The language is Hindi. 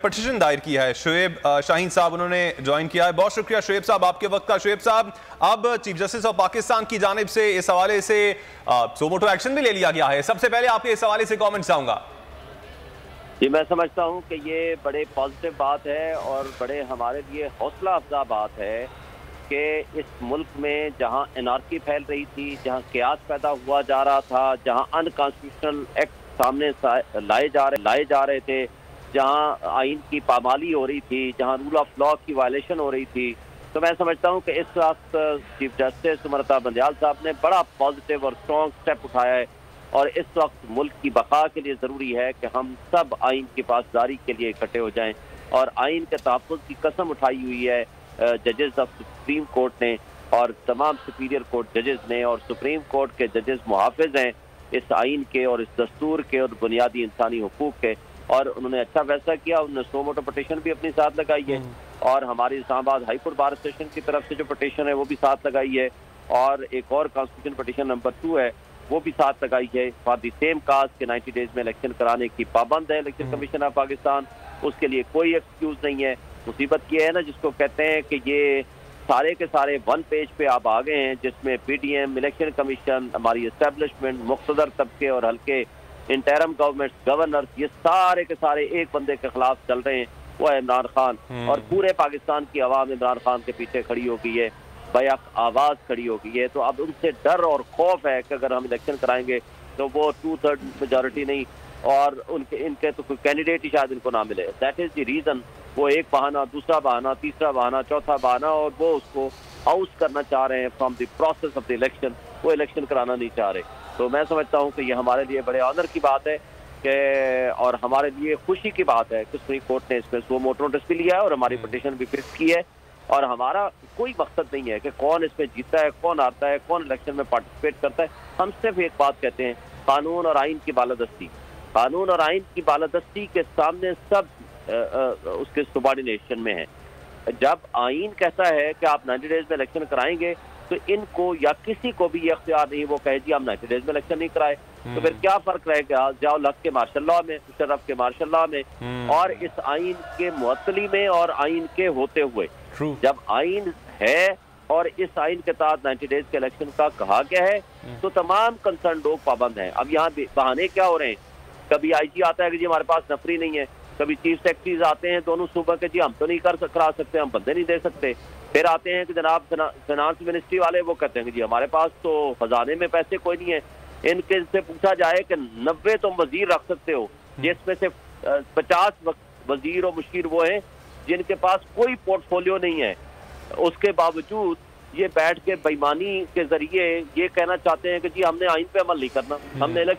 पिटीशन दायर किया है शुएब शाहीन साहब, उन्होंने ज्वाइन किया है। बहुत शुक्रिया शुएब साहब आपके वक्त का। शुएब साहब, अब चीफ जस्टिस ऑफ पाकिस्तान की जानिब से इस हवाले से सो मोटो एक्शन भी ले लिया गया है। सबसे पहले आपके इस हवाले से कमेंट चाहूंगा। जी, मैं समझता हूं कि ये बड़े पॉजिटिव बात है और बड़े हमारे लिए हौसला अफजा बात है कि इस मुल्क में जहां एनार्की फैल रही थी, जहां क्यास पैदा हुआ जा रहा था, जहां अनकॉन्स्टिट्यूशनल एक्ट सामने लाए जा रहे थे, जहां आइन की पामाली हो रही थी, जहां रूल ऑफ लॉ की वायलेशन हो रही थी, तो मैं समझता हूं कि इस वक्त चीफ जस्टिस उमरता बंदयाल साहब ने बड़ा पॉजिटिव और स्ट्रॉन्ग स्टेप उठाया है। और इस वक्त मुल्क की बका के लिए ज़रूरी है कि हम सब आइन की पासदारी के लिए इकट्ठे हो जाएं और आइन के तहफ़्फ़ुज़ की कसम उठाई हुई है जजेस ऑफ सुप्रीम कोर्ट ने और तमाम सुपीरियर कोर्ट जजेस ने, और सुप्रीम कोर्ट के जजेस मुहाफ़िज़ हैं इस आइन के और इस दस्तूर के और बुनियादी इंसानी हुकूक के। और उन्होंने अच्छा फैसला किया, उन्होंने सो मोटो पटिशन भी अपनी साथ लगाई है और हमारी Islamabad high court bar association की तरफ से जो पटिशन है वो भी साथ लगाई है, और एक और कॉन्स्टिट्यूशन पटिशन नंबर 2 है वो भी साथ लगाई है फॉर दी सेम काज के 90 डेज में इलेक्शन कराने की पाबंद है इलेक्शन कमीशन ऑफ पाकिस्तान। उसके लिए कोई एक्सक्यूज नहीं है। मुसीबत ये है ना जिसको कहते हैं कि ये सारे के सारे वन पेज पे आप आ गए हैं, जिसमें पीटीएम, इलेक्शन कमीशन, हमारी एस्टेब्लिशमेंट, मुख्तदर तबके और हल्के इंटरम गवर्नमेंट, गवर्नर, ये सारे के सारे एक बंदे के खिलाफ चल रहे हैं, वो है इमरान खान। और पूरे पाकिस्तान की आवाम इमरान खान के पीछे खड़ी हो गई है, बैक आवाज खड़ी हो गई है। तो अब उनसे डर और खौफ है कि अगर हम इलेक्शन कराएंगे तो वो 2/3 मेजॉरिटी नहीं और इनके तो कोई कैंडिडेट ही शायद इनको ना मिले। That is the reason. वो एक बहाना, दूसरा बहाना, तीसरा बहाना, चौथा बहाना, और वो उसको हाउस करना चाह रहे हैं from the process of the election. वो इलेक्शन कराना नहीं चाह रहे। तो मैं समझता हूँ कि ये हमारे लिए बड़े ऑनर की बात है कि, और हमारे लिए खुशी की बात है कि सुप्रीम कोर्ट ने इसमें सो मोटो नोटिस भी लिया है और हमारी पटिशन भी फिक्स की है। और हमारा कोई मकसद नहीं है कि कौन इसमें जीतता है, कौन आता है, कौन इलेक्शन में पार्टिसिपेट करता है। हम सिर्फ एक बात कहते हैं, कानून और आइन की बालादस्ती। कानून और आइन की बालादस्ती के सामने सब उसके सबॉर्डिनेशन में है। जब आइन कहता है कि आप 90 डेज में इलेक्शन कराएंगे तो इनको या किसी को भी ये अख्तियार नहीं वो कहे जी हम 90 डेज में इलेक्शन नहीं कराए, तो फिर क्या फर्क रहेगा जाओ लग के मार्शल लॉ में, मुशर्रफ के मार्शल लॉ में और इस आइन के मुअत्तली में और आइन के होते हुए। जब आइन है और इस आइन के तहत 90 डेज के इलेक्शन का कहा गया है तो तमाम कंसर्न लोग पाबंद हैं। अब यहाँ बहाने क्या हो रहे हैं, कभी आईजी आता है कि जी हमारे पास नफरी नहीं है, कभी चीफ सेक्रेटरीज आते हैं दोनों सूबा के जी हम तो नहीं करा सकते, हम बंदे नहीं दे सकते। फिर आते हैं कि जनाब फाइनेंस मिनिस्ट्री वाले, वो कहते हैं कि जी हमारे पास तो खजाने में पैसे कोई नहीं है। इनके से पूछा जाए कि 90 तुम वजीर रख सकते हो, जिसमें से 50 वजीर और मुशीर वो हैं जिनके पास कोई पोर्टफोलियो नहीं है। उसके बावजूद ये बैठ के बेईमानी के जरिए ये कहना चाहते हैं कि जी हमने आइन पे अमल नहीं करना, हमने